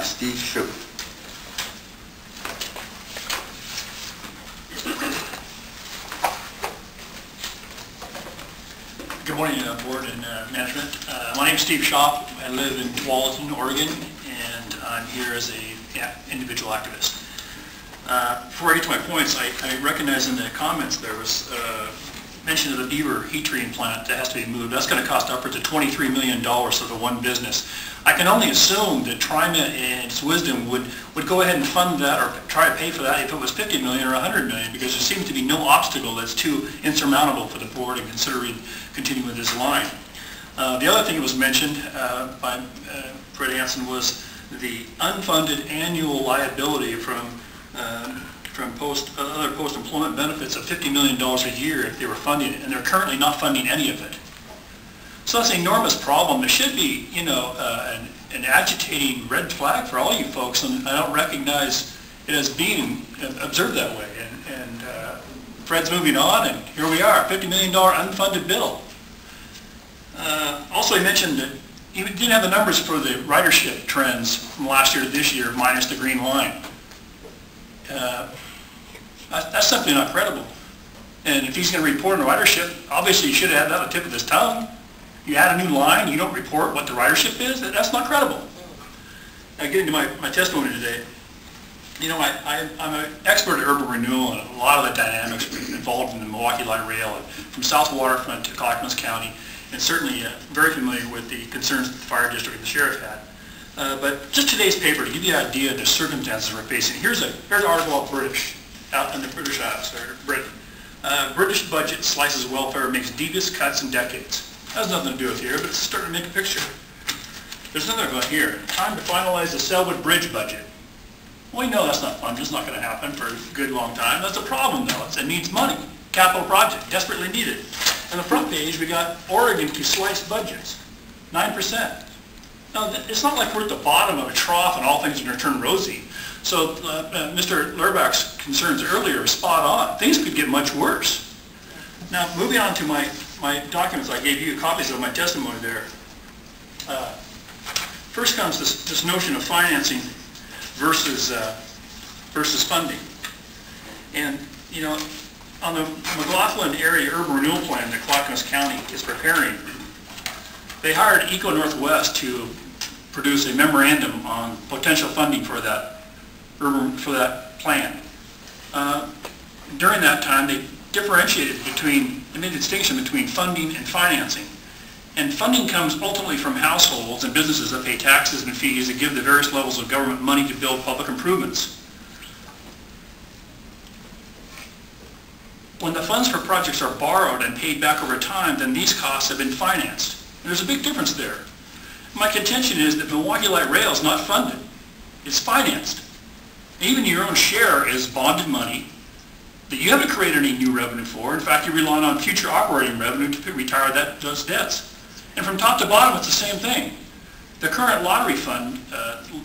Steve Shoup. Good morning, board and management. My name is Steve Shoup. I live in Walton, Oregon, and I'm here as a individual activist. Before I get to my points, I recognize in the comments there was mention of the Beaver heat treating plant that has to be moved. That's going to cost upwards of $23 million for the one business. I can only assume that TriMet in its wisdom would go ahead and fund that or try to pay for that if it was $50 million or $100 million, because there seems to be no obstacle that's too insurmountable for the board in considering continuing with this line. The other thing that was mentioned by Fred Hansen was the unfunded annual liability from other post-employment benefits of $50 million a year if they were funding it, and they're currently not funding any of it. So that's an enormous problem. There should be, an agitating red flag for all you folks, and I don't recognize it as being observed that way. And Fred's moving on, and here we are, $50 million unfunded bill. Also, he mentioned that he didn't have the numbers for the ridership trends from last year to this year, minus the green line. That's simply not credible. And if he's going to report on ridership, obviously he should have had that on the tip of his tongue. You add a new line, you don't report what the ridership is, that's not credible. Now getting to my testimony today, I'm an expert at urban renewal and a lot of the dynamics involved in the Milwaukee Light Rail, and from South Waterfront to Clackamas County, and certainly very familiar with the concerns that the fire district and the sheriff had. But just today's paper, to give you an idea of the circumstances we're facing, here's an article of British, out in the British Isles, or Britain. British budget slices welfare, makes deepest cuts in decades. That has nothing to do with here, but it's starting to make a picture. There's another one here. Time to finalize the Selwood Bridge budget. Well, we know that's not fun. It's not going to happen for a good long time. That's the problem, though. It needs money. Capital project, desperately needed. On the front page, we got Oregon to slice budgets, 9%. Now, it's not like we're at the bottom of a trough and all things are going to turn rosy. So Mr. Lurbach's concerns earlier are spot on. Things could get much worse. Now, moving on to my documents, I gave you copies of my testimony there. First comes this notion of financing versus funding. And, on the McLaughlin area urban renewal plan that Clackamas County is preparing, they hired Eco Northwest to produce a memorandum on potential funding for that plan. During that time, they made a distinction between funding and financing. And funding comes ultimately from households and businesses that pay taxes and fees that give the various levels of government money to build public improvements. When the funds for projects are borrowed and paid back over time, then these costs have been financed. And there's a big difference there. My contention is that Milwaukee Light Rail is not funded. It's financed. Even your own share is bonded money that you haven't created any new revenue for. In fact, you're relying on future operating revenue to retire those debts. And from top to bottom, it's the same thing. The current lottery fund,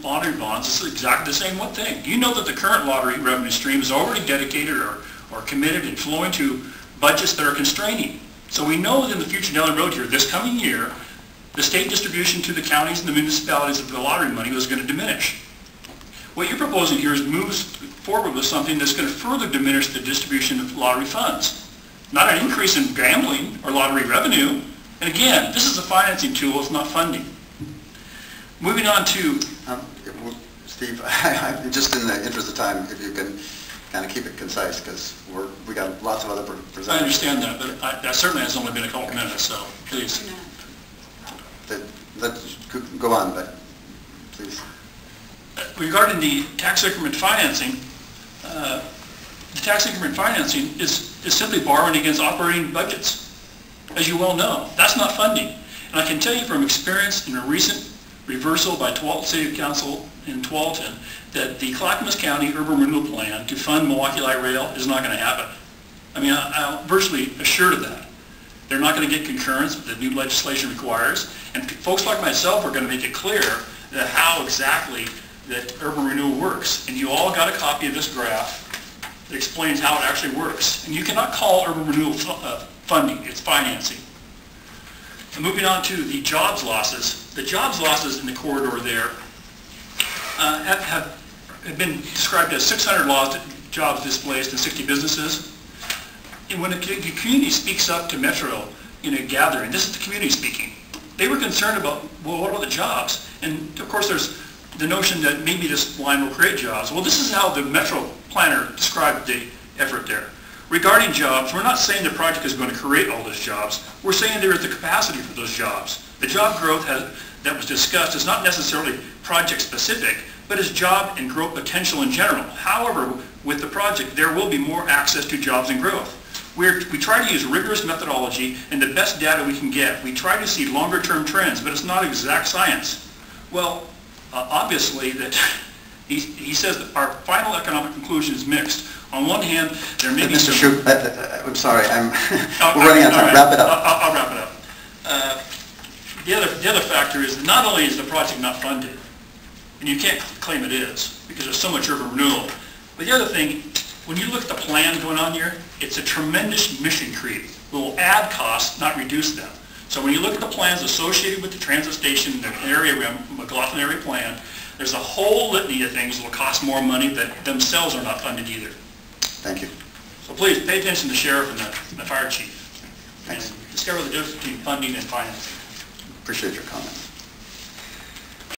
lottery bonds, is exactly the same one thing. You know that the current lottery revenue stream is already dedicated or committed and flowing to budgets that are constraining. So we know that in the future down the road here, this coming year, the state distribution to the counties and the municipalities of the lottery money was going to diminish. What you're proposing here is moves forward with something that's going to further diminish the distribution of lottery funds. Not an increase in gambling or lottery revenue. And again, this is a financing tool, it's not funding. Moving on to... Steve, just in the interest of time, if you can kind of keep it concise, because we got lots of other presenters. I understand that, but that certainly has only been a couple minutes, so please. Let's go on, but please. Regarding the tax increment financing, the tax increment financing is simply borrowing against operating budgets. As you well know, that's not funding. And I can tell you from experience in a recent reversal by Tualatin City Council in Tualatin that the Clackamas County Urban Renewal Plan to fund Milwaukee Light Rail is not going to happen. I mean, I'm virtually assured of that. They're not going to get concurrence that new legislation requires. And folks like myself are going to make it clear that how exactly that urban renewal works. And you all got a copy of this graph that explains how it actually works. And you cannot call urban renewal funding, it's financing. And moving on to the jobs losses. The jobs losses in the corridor there have been described as 600 lost jobs displaced and 60 businesses. And when the community speaks up to Metro in a gathering, this is the community speaking. They were concerned about, well, what about the jobs? And of course there's the notion that maybe this line will create jobs. Well, this is how the Metro planner described the effort there. Regarding jobs, we're not saying the project is going to create all those jobs. We're saying there is the capacity for those jobs. The job growth that was discussed is not necessarily project specific, but is job and growth potential in general. However, with the project, there will be more access to jobs and growth. We try to use rigorous methodology and the best data we can get. We try to see longer term trends, but it's not exact science. Well, obviously that he says that our final economic conclusion is mixed. On one hand, there may be Mr. some... Shoup, I'm sorry, we're running out of time. Right. Wrap it up. I'll wrap it up. The other factor is that not only is the project not funded, and you can't claim it is, because there's so much urban renewal, but the other thing, when you look at the plan going on here, it's a tremendous mission creep. It will add costs, not reduce them. So when you look at the plans associated with the transit station, the area, McLaughlin area plan, there's a whole litany of things that will cost more money that themselves are not funded either. Thank you. So please pay attention to the sheriff and the fire chief. Thanks. And discover the difference between funding and financing. Appreciate your comments.